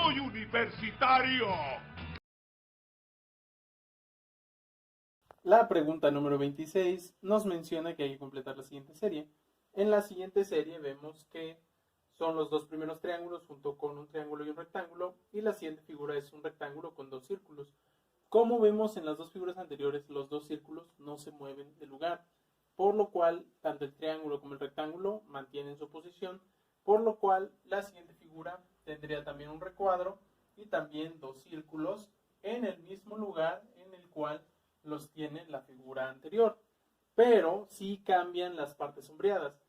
soy universitario. La pregunta número 26 nos menciona que hay que completar la siguiente serie. En la siguiente serie vemos que son los dos primeros triángulos junto con un triángulo y un rectángulo, y la siguiente figura es un rectángulo con dos círculos. Como vemos en las dos figuras anteriores, los dos círculos no se mueven de lugar, por lo cual tanto el triángulo como el rectángulo mantienen su posición, por lo cual la siguiente figura tendría también un recuadro y también dos círculos en el mismo lugar en el cual los tiene la figura anterior, pero sí cambian las partes sombreadas.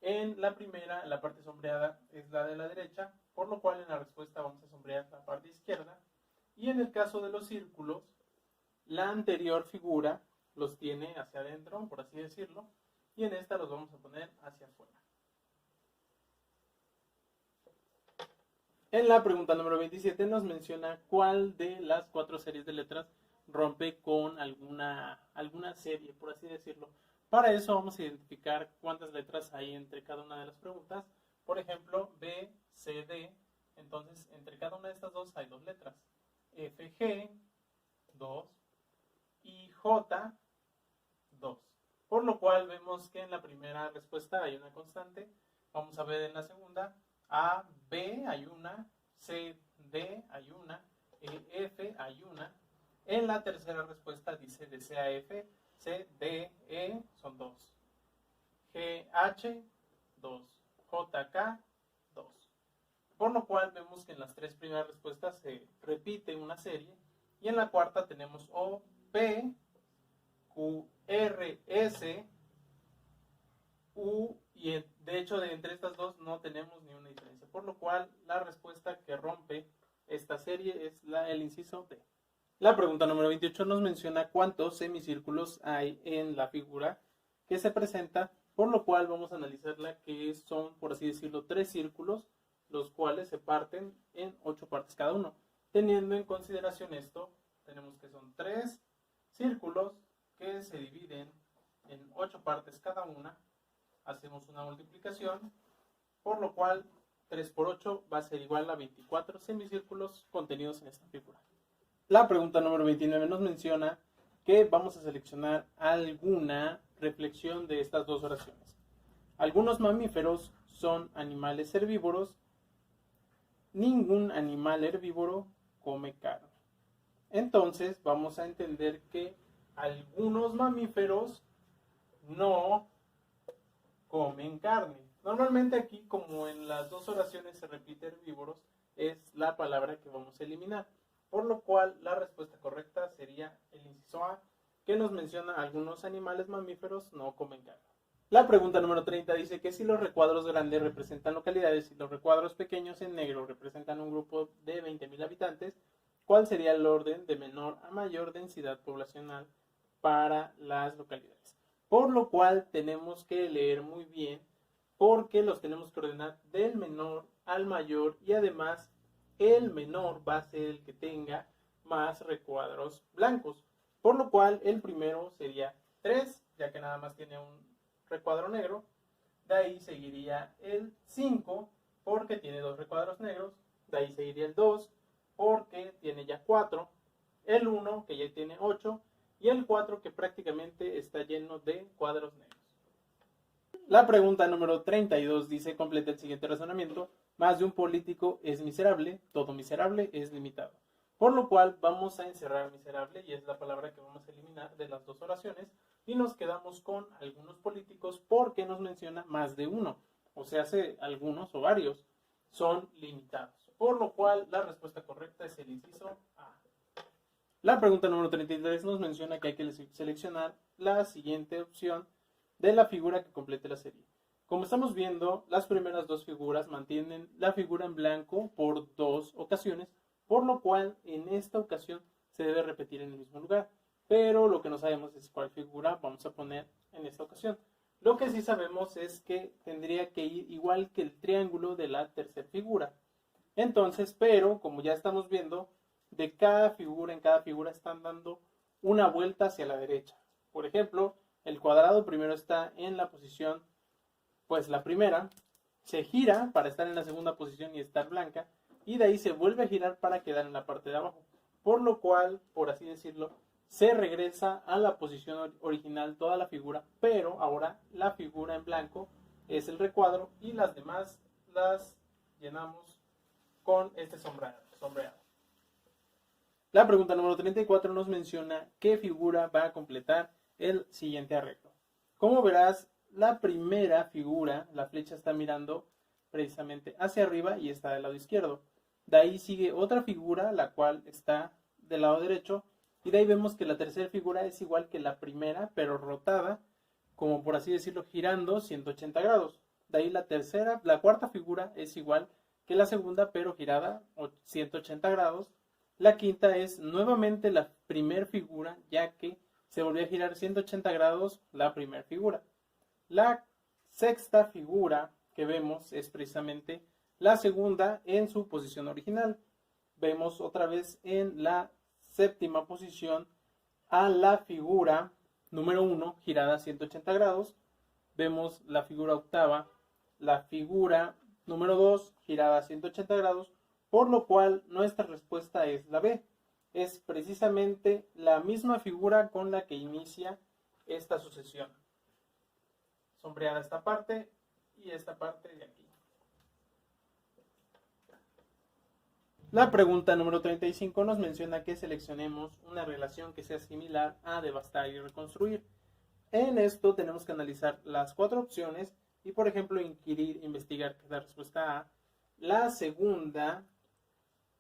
En la primera, la parte sombreada es la de la derecha, por lo cual en la respuesta vamos a sombrear la parte izquierda, y en el caso de los círculos, la anterior figura los tiene hacia adentro, por así decirlo, y en esta los vamos a poner hacia afuera. En la pregunta número 27 nos menciona cuál de las cuatro series de letras rompe con alguna serie, por así decirlo. Para eso vamos a identificar cuántas letras hay entre cada una de las preguntas. Por ejemplo, B, C, D. Entonces, entre cada una de estas dos hay dos letras. F, G, 2. Y J, 2. Por lo cual vemos que en la primera respuesta hay una constante. Vamos a ver en la segunda. A, B hay una. C, D hay una. E, F hay una. En la tercera respuesta dice de C a F, C, D, E son 2. G, H, 2. J, K, 2. Por lo cual vemos que en las tres primeras respuestas se repite una serie. Y en la cuarta tenemos O, P, Q, R, S, U, y de hecho entre estas dos no tenemos ni una diferencia. Por lo cual la respuesta que rompe esta serie es el inciso D. La pregunta número 28 nos menciona cuántos semicírculos hay en la figura que se presenta, por lo cual vamos a analizarla, que son, por así decirlo, tres círculos, los cuales se parten en 8 partes cada uno. Teniendo en consideración esto, tenemos que son 3 círculos que se dividen en 8 partes cada una. Hacemos una multiplicación, por lo cual 3 por 8 va a ser igual a 24 semicírculos contenidos en esta figura. La pregunta número 29 nos menciona que vamos a seleccionar alguna reflexión de estas dos oraciones. Algunos mamíferos son animales herbívoros. Ningún animal herbívoro come carne. Entonces vamos a entender que algunos mamíferos no comen carne. Normalmente aquí, como en las dos oraciones se repite herbívoros, es la palabra que vamos a eliminar. Por lo cual la respuesta correcta sería el inciso A, que nos menciona algunos animales mamíferos no comen carne. La pregunta número 30 dice que si los recuadros grandes representan localidades y los recuadros pequeños en negro representan un grupo de 20.000 habitantes, ¿cuál sería el orden de menor a mayor densidad poblacional para las localidades? Por lo cual tenemos que leer muy bien, porque los tenemos que ordenar del menor al mayor, y además el menor va a ser el que tenga más recuadros blancos. Por lo cual el primero sería 3, ya que nada más tiene un recuadro negro. De ahí seguiría el 5, porque tiene 2 recuadros negros. De ahí seguiría el 2, porque tiene ya 4. El 1, que ya tiene 8. Y el 4, que prácticamente está lleno de cuadros negros. La pregunta número 32 dice: completa el siguiente razonamiento. Más de un político es miserable, todo miserable es limitado. Por lo cual vamos a encerrar miserable, y es la palabra que vamos a eliminar de las dos oraciones, y nos quedamos con algunos políticos, porque nos menciona más de uno, o sea, algunos o varios son limitados. Por lo cual la respuesta correcta es el inciso A. La pregunta número 33 nos menciona que hay que seleccionar la siguiente opción de la figura que complete la serie. Como estamos viendo, las primeras dos figuras mantienen la figura en blanco por 2 ocasiones, por lo cual en esta ocasión se debe repetir en el mismo lugar. Pero lo que no sabemos es cuál figura vamos a poner en esta ocasión. Lo que sí sabemos es que tendría que ir igual que el triángulo de la tercera figura. Entonces, pero como ya estamos viendo, en cada figura están dando una vuelta hacia la derecha. Por ejemplo, el cuadrado primero está en la posición, pues la primera, se gira para estar en la segunda posición y estar blanca, y de ahí se vuelve a girar para quedar en la parte de abajo, por lo cual, por así decirlo, se regresa a la posición original toda la figura, pero ahora la figura en blanco es el recuadro y las demás las llenamos con este sombreado. La pregunta número 34 nos menciona qué figura va a completar el siguiente arreglo. Como verás, la primera figura, la flecha está mirando precisamente hacia arriba y está del lado izquierdo. De ahí sigue otra figura, la cual está del lado derecho, y de ahí vemos que la tercera figura es igual que la primera, pero rotada, como por así decirlo, girando 180 grados. De ahí la cuarta figura es igual que la segunda, pero girada 180 grados. La quinta es nuevamente la primera figura, ya que se volvió a girar 180 grados la primera figura. La sexta figura que vemos es precisamente la segunda en su posición original. Vemos otra vez en la séptima posición a la figura número 1 girada 180 grados. Vemos la figura octava, la figura número 2 girada 180 grados, por lo cual nuestra respuesta es la B. Es precisamente la misma figura con la que inicia esta sucesión. Sombreada esta parte y esta parte de aquí. La pregunta número 35 nos menciona que seleccionemos una relación que sea similar a devastar y reconstruir. En esto tenemos que analizar las 4 opciones y, por ejemplo, inquirir, investigar, que es la respuesta A. La segunda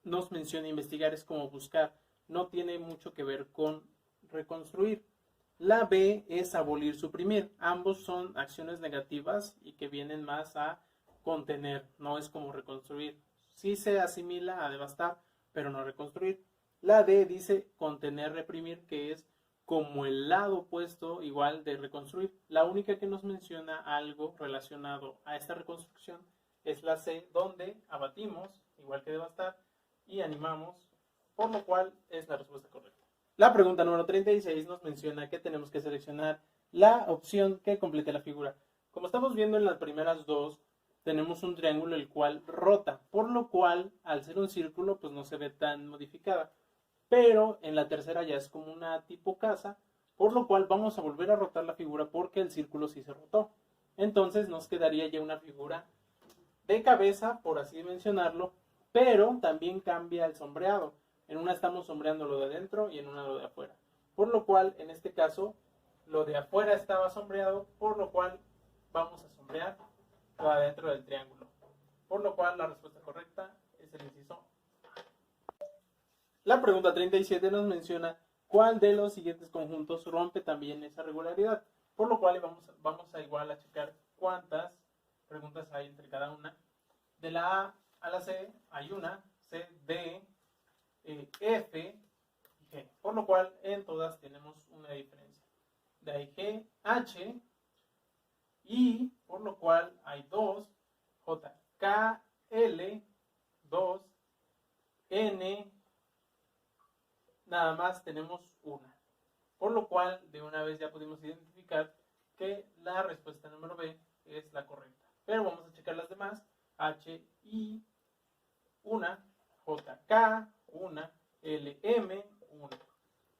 nos menciona investigar, es como buscar, no tiene mucho que ver con reconstruir. La B es abolir, suprimir. Ambos son acciones negativas y que vienen más a contener, no es como reconstruir. Sí se asimila a devastar, pero no reconstruir. La D dice contener, reprimir, que es como el lado opuesto igual de reconstruir. La única que nos menciona algo relacionado a esta reconstrucción es la C, donde abatimos, igual que devastar, y animamos, por lo cual es la respuesta correcta. La pregunta número 36 nos menciona que tenemos que seleccionar la opción que complete la figura. Como estamos viendo en las primeras dos, tenemos un triángulo el cual rota, por lo cual al ser un círculo pues no se ve tan modificada. Pero en la tercera ya es como una tipo casa, por lo cual vamos a volver a rotar la figura porque el círculo sí se rotó. Entonces nos quedaría ya una figura de cabeza, por así mencionarlo, pero también cambia el sombreado. En una estamos sombreando lo de adentro y en una lo de afuera. Por lo cual, en este caso, lo de afuera estaba sombreado, por lo cual vamos a sombrear lo de adentro del triángulo. Por lo cual, la respuesta correcta es el inciso A. La pregunta 37 nos menciona cuál de los siguientes conjuntos rompe también esa regularidad. Por lo cual, vamos a igual a checar cuántas preguntas hay entre cada una. De la A a la C hay una, C, D, F y G, por lo cual en todas tenemos una diferencia. De ahí G, H, I, por lo cual hay 2, J, K, L, 2, N, nada más tenemos una. Por lo cual de una vez ya pudimos identificar que la respuesta número B es la correcta. Pero vamos a checar las demás. H, I, una, J, K, una, L, M, una.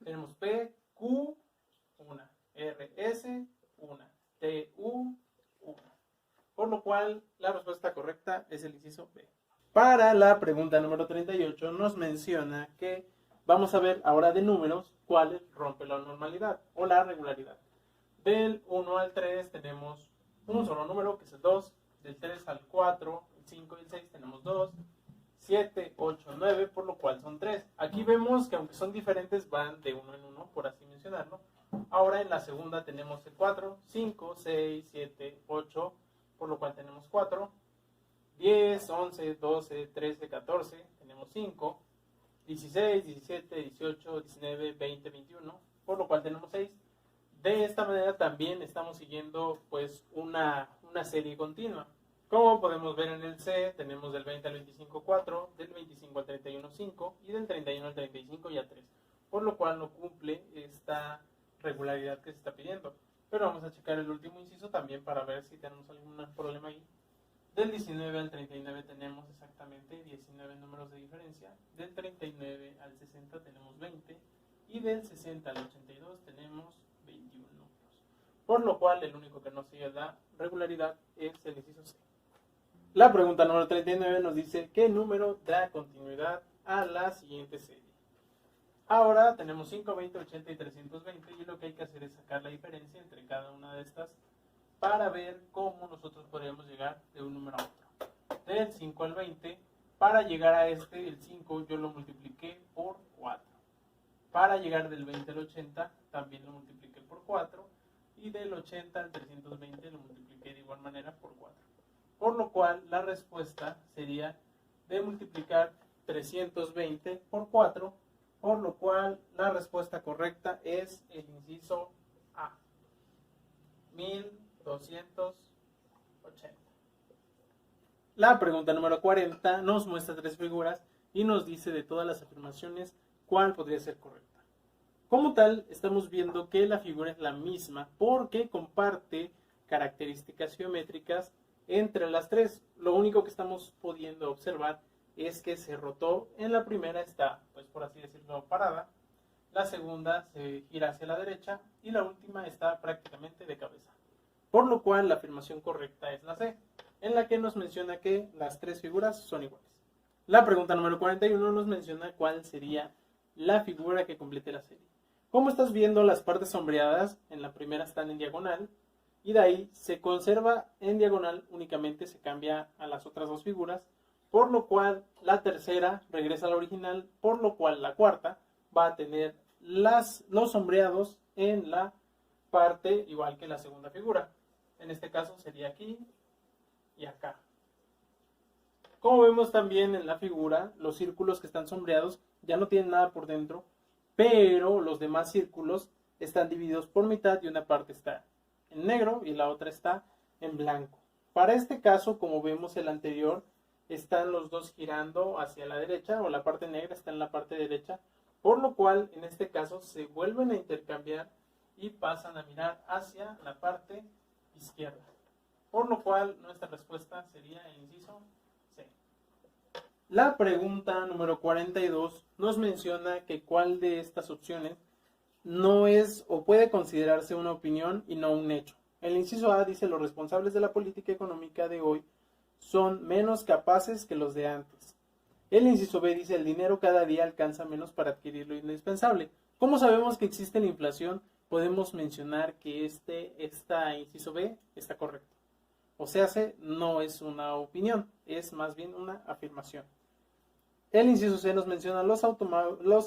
Tenemos P, Q, una, R, S, una, T, U, una. Por lo cual la respuesta correcta es el inciso B. Para la pregunta número 38 nos menciona que vamos a ver ahora de números cuáles rompe la normalidad o la regularidad. Del 1 al 3 tenemos un solo número que es el 2. Del 3 al 4, el 5 y el 6 tenemos 2. 7, 8, 9, por lo cual son 3. Aquí vemos que aunque son diferentes van de uno en uno, por así mencionarlo. Ahora en la segunda tenemos el 4, 5, 6, 7, 8, por lo cual tenemos 4. 10, 11, 12, 13, 14, tenemos 5. 16, 17, 18, 19, 20, 21, por lo cual tenemos 6. De esta manera también estamos siguiendo pues una serie continua. Como podemos ver en el C, tenemos del 20 al 25, 4, del 25 al 31, 5 y del 31 al 35 ya 3. Por lo cual no cumple esta regularidad que se está pidiendo. Pero vamos a checar el último inciso también para ver si tenemos algún problema ahí. Del 19 al 39 tenemos exactamente 19 números de diferencia. Del 39 al 60 tenemos 20. Y del 60 al 82 tenemos 21 números. Por lo cual el único que no sigue la regularidad es el inciso C. La pregunta número 39 nos dice ¿qué número da continuidad a la siguiente serie? Ahora tenemos 5, 20, 80 y 320 y lo que hay que hacer es sacar la diferencia entre cada una de estas para ver cómo nosotros podríamos llegar de un número a otro. Del 5 al 20, para llegar a el 5 yo lo multipliqué por 4. Para llegar del 20 al 80 también lo multipliqué por 4 y del 80 al 320 lo multipliqué de igual manera por 4. Por lo cual la respuesta sería de multiplicar 320 por 4, por lo cual la respuesta correcta es el inciso A, 1280. La pregunta número 40 nos muestra 3 figuras y nos dice de todas las afirmaciones cuál podría ser correcta. Como tal, estamos viendo que la figura es la misma porque comparte características geométricas entre las tres. Lo único que estamos pudiendo observar es que se rotó. En la primera está, pues por así decirlo, parada. La segunda se gira hacia la derecha y la última está prácticamente de cabeza. Por lo cual la afirmación correcta es la C, en la que nos menciona que las tres figuras son iguales. La pregunta número 41 nos menciona cuál sería la figura que complete la serie. Como estás viendo, las partes sombreadas en la primera están en diagonal y de ahí se conserva en diagonal, únicamente se cambia a las otras dos figuras, por lo cual la tercera regresa a la original, por lo cual la cuarta va a tener los sombreados en la parte igual que la segunda figura. En este caso sería aquí y acá. Como vemos también en la figura, los círculos que están sombreados ya no tienen nada por dentro, pero los demás círculos están divididos por mitad y una parte está en negro y la otra está en blanco. Para este caso, como vemos el anterior, están los dos girando hacia la derecha, o la parte negra está en la parte derecha, por lo cual en este caso se vuelven a intercambiar y pasan a mirar hacia la parte izquierda. Por lo cual nuestra respuesta sería el inciso C. La pregunta número 42 nos menciona que cuál de estas opciones no es o puede considerarse una opinión y no un hecho. El inciso A dice: los responsables de la política económica de hoy son menos capaces que los de antes. El inciso B dice: el dinero cada día alcanza menos para adquirir lo indispensable. ¿Cómo sabemos que existe la inflación? Podemos mencionar que esta inciso B está correcto. O sea, no es una opinión, es más bien una afirmación. El inciso C nos menciona los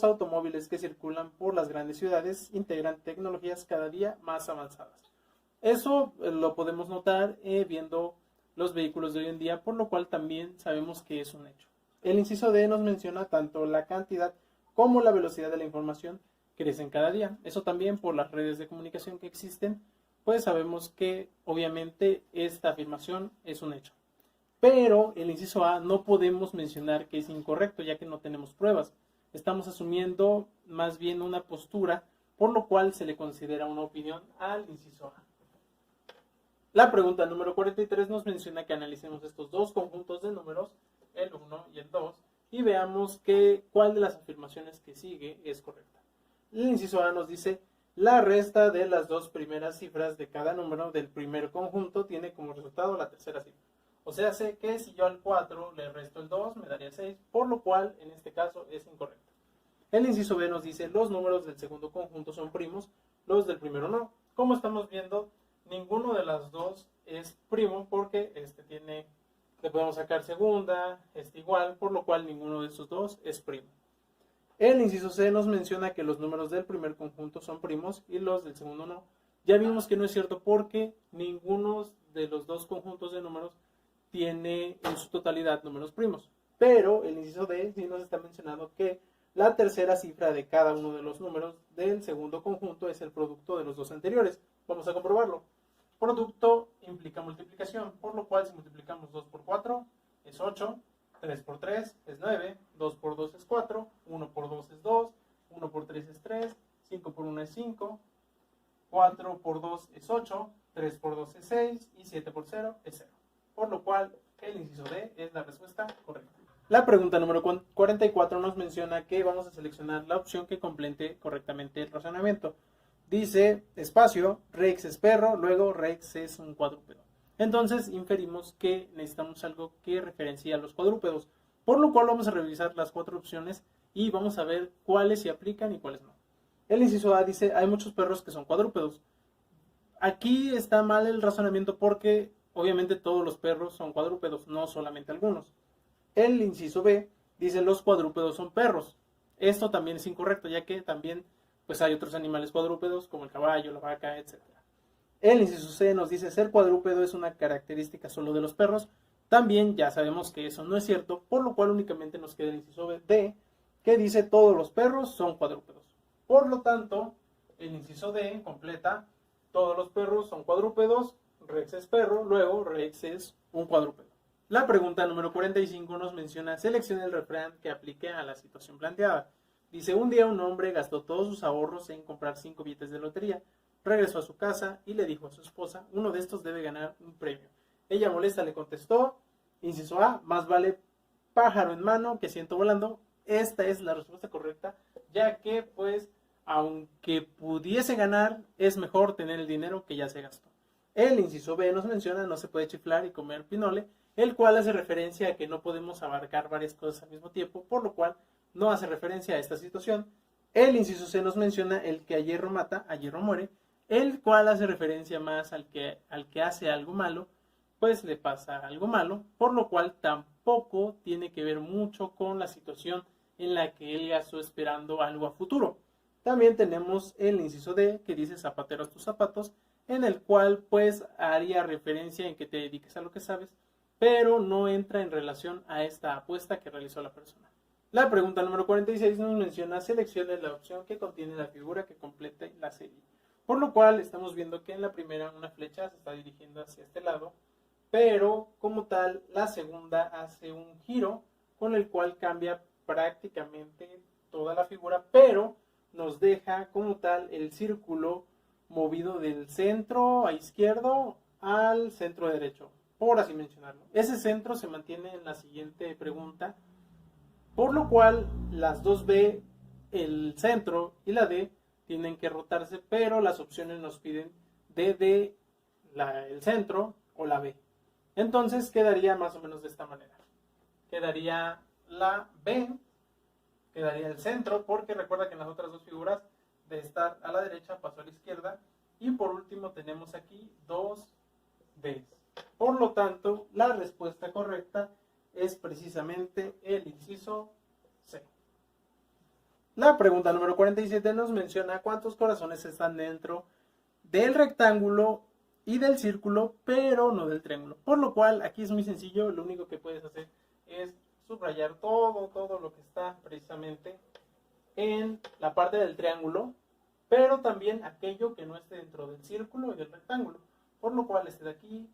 automóviles que circulan por las grandes ciudades integran tecnologías cada día más avanzadas. Eso lo podemos notar viendo los vehículos de hoy en día, por lo cual también sabemos que es un hecho. El inciso D nos menciona tanto la cantidad como la velocidad de la información crecen cada día. Eso también por las redes de comunicación que existen, pues sabemos que obviamente esta afirmación es un hecho. Pero el inciso A no podemos mencionar que es incorrecto, ya que no tenemos pruebas. Estamos asumiendo más bien una postura, por lo cual se le considera una opinión al inciso A. La pregunta número 43 nos menciona que analicemos estos dos conjuntos de números, el 1 y el 2, y veamos cuál de las afirmaciones que sigue es correcta. El inciso A nos dice: la resta de las dos primeras cifras de cada número del primer conjunto tiene como resultado la tercera cifra. O sea, sé que si yo al 4 le resto el 2, me daría 6, por lo cual en este caso es incorrecto. El inciso B nos dice: los números del segundo conjunto son primos, los del primero no. Como estamos viendo, ninguno de las dos es primo porque le podemos sacar segunda, igual, por lo cual ninguno de esos dos es primo. El inciso C nos menciona que los números del primer conjunto son primos y los del segundo no. Ya vimos que no es cierto porque ninguno de los dos conjuntos de números tiene en su totalidad números primos. Pero el inciso D sí nos está mencionando que la tercera cifra de cada uno de los números del segundo conjunto es el producto de los dos anteriores. Vamos a comprobarlo. Producto implica multiplicación, por lo cual si multiplicamos 2 por 4 es 8, 3 por 3 es 9, 2 por 2 es 4, 1 por 2 es 2, 1 por 3 es 3, 5 por 1 es 5, 4 por 2 es 8, 3 por 2 es 6 y 7 por 0 es 0. Por lo cual el inciso D es la respuesta correcta. La pregunta número 44 nos menciona que vamos a seleccionar la opción que complete correctamente el razonamiento. Dice, espacio, Rex es perro, luego Rex es un cuadrúpedo. Entonces inferimos que necesitamos algo que referencie a los cuadrúpedos, por lo cual vamos a revisar las 4 opciones y vamos a ver cuáles se aplican y cuáles no. El inciso A dice, hay muchos perros que son cuadrúpedos. Aquí está mal el razonamiento porque obviamente todos los perros son cuadrúpedos, no solamente algunos. El inciso B dice, los cuadrúpedos son perros. Esto también es incorrecto, ya que también pues hay otros animales cuadrúpedos como el caballo, la vaca, etc. El inciso C nos dice, ser cuadrúpedo es una característica solo de los perros. También ya sabemos que eso no es cierto, por lo cual únicamente nos queda el inciso D, que dice, todos los perros son cuadrúpedos. Por lo tanto, el inciso D completa, todos los perros son cuadrúpedos, Rex es perro, luego Rex es un cuadrúpedo. La pregunta número 45 nos menciona, selecciona el refrán que aplique a la situación planteada. Dice, un día un hombre gastó todos sus ahorros en comprar 5 billetes de lotería. Regresó a su casa y le dijo a su esposa, uno de estos debe ganar un premio. Ella molesta le contestó, inciso A, más vale pájaro en mano que ciento volando. Esta es la respuesta correcta, ya que pues aunque pudiese ganar, es mejor tener el dinero que ya se gastó. El inciso B nos menciona, no se puede chiflar y comer pinole, el cual hace referencia a que no podemos abarcar varias cosas al mismo tiempo, por lo cual no hace referencia a esta situación. El inciso C nos menciona, el que a hierro mata, a hierro muere, el cual hace referencia más al que hace algo malo, pues le pasa algo malo, por lo cual tampoco tiene que ver mucho con la situación en la que él gastó esperando algo a futuro. También tenemos el inciso D, que dice zapatero a tus zapatos, en el cual pues haría referencia en que te dediques a lo que sabes, pero no entra en relación a esta apuesta que realizó la persona. La pregunta número 46 nos menciona, seleccione la opción que contiene la figura que complete la serie. Por lo cual estamos viendo que en la primera una flecha se está dirigiendo hacia este lado, pero como tal la segunda hace un giro con el cual cambia prácticamente toda la figura, pero nos deja como tal el círculo movido del centro a izquierdo al centro derecho, por así mencionarlo. Ese centro se mantiene en la siguiente pregunta, por lo cual las dos B, el centro y la D tienen que rotarse, pero las opciones nos piden D el centro o la B. Entonces quedaría más o menos de esta manera. Quedaría la B, quedaría el centro, porque recuerda que en las otras dos figuras de estar a la derecha pasó a la izquierda. Y por último tenemos aquí dos Ds. Por lo tanto, la respuesta correcta es precisamente el inciso C. La pregunta número 47 nos menciona cuántos corazones están dentro del rectángulo y del círculo, pero no del triángulo. Por lo cual, aquí es muy sencillo, lo único que puedes hacer es subrayar todo lo que está precisamente en la parte del triángulo, pero también aquello que no esté dentro del círculo y del rectángulo. Por lo cual, este de aquí,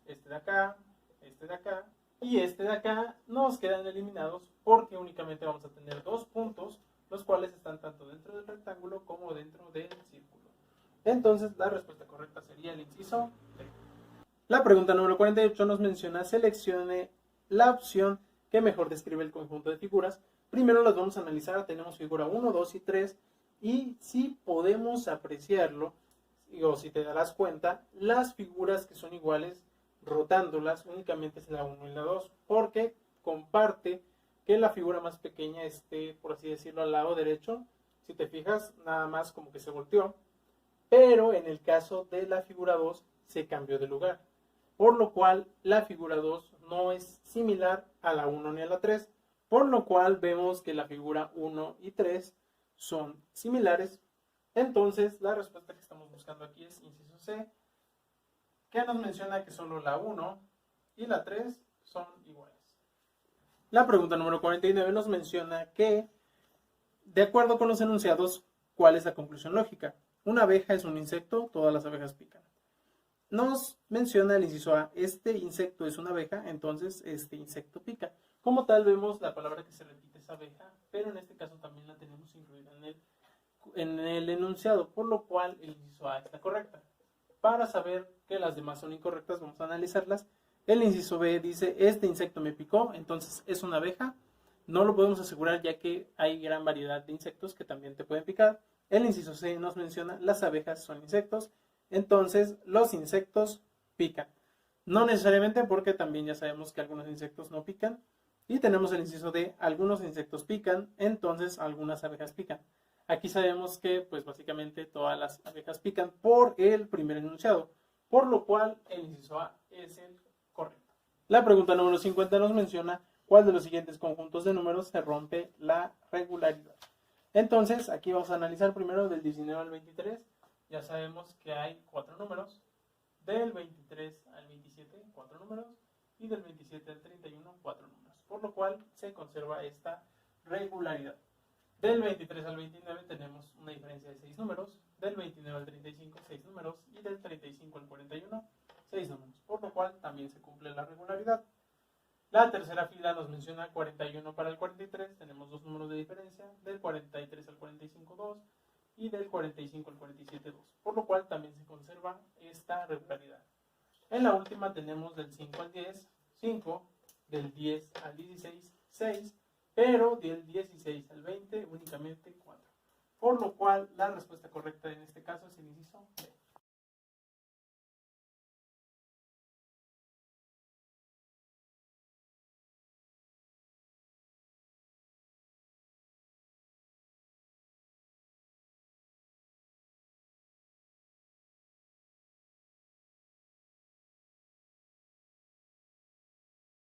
este de acá, este de acá y este de acá nos quedan eliminados porque únicamente vamos a tener dos puntos, los cuales están tanto dentro del rectángulo como dentro del círculo. Entonces, la respuesta correcta sería el inciso D. La pregunta número 48 nos menciona, seleccione la opción que mejor describe el conjunto de figuras. Primero las vamos a analizar, tenemos figura 1, 2 y 3, y si podemos apreciarlo, o si te darás cuenta, las figuras que son iguales, rotándolas, únicamente es la 1 y la 2, porque comparte que la figura más pequeña esté, por así decirlo, al lado derecho. Si te fijas, nada más como que se volteó, pero en el caso de la figura 2 se cambió de lugar, por lo cual la figura 2 no es similar a la 1 ni a la 3, por lo cual vemos que la figura 1 y 3 son similares. Entonces la respuesta que estamos buscando aquí es inciso C, que nos menciona que solo la 1 y la 3 son iguales. La pregunta número 49 nos menciona que, de acuerdo con los enunciados, ¿cuál es la conclusión lógica? Una abeja es un insecto, todas las abejas pican. Nos menciona el inciso A, este insecto es una abeja, entonces este insecto pica. Como tal vemos la palabra que se repite es abeja, pero en este caso también la tenemos incluida en el enunciado, por lo cual el inciso A está correcta. Para saber que las demás son incorrectas, vamos a analizarlas. El inciso B dice, este insecto me picó, entonces es una abeja. No lo podemos asegurar ya que hay gran variedad de insectos que también te pueden picar. El inciso C nos menciona, las abejas son insectos, entonces los insectos pican. No necesariamente, porque también ya sabemos que algunos insectos no pican. Y tenemos el inciso D, algunos insectos pican, entonces algunas abejas pican. Aquí sabemos que pues básicamente todas las abejas pican por el primer enunciado, por lo cual el inciso A es el correcto. La pregunta número 50 nos menciona cuál de los siguientes conjuntos de números se rompe la regularidad. Entonces aquí vamos a analizar primero del 19 al 23. Ya sabemos que hay 4 números. Del 23 al 27, 4 números. Y del 27 al 31, 4 números. Por lo cual se conserva esta regularidad. Del 23 al 29 tenemos una diferencia de 6 números. Del 29 al 35, 6 números. Y del 35 al 41, 6 números. Por lo cual también se cumple la regularidad. La tercera fila nos menciona 41 para el 43. Tenemos 2 números de diferencia. Del 43 al 45, 2. Y del 45 al 47, 2. Por lo cual también se conserva esta regularidad. En la última tenemos del 5 al 10, 5. Del 10 al 16, 6. Pero del 16 al 20 únicamente 4. Por lo cual la respuesta correcta en este caso es el inciso B.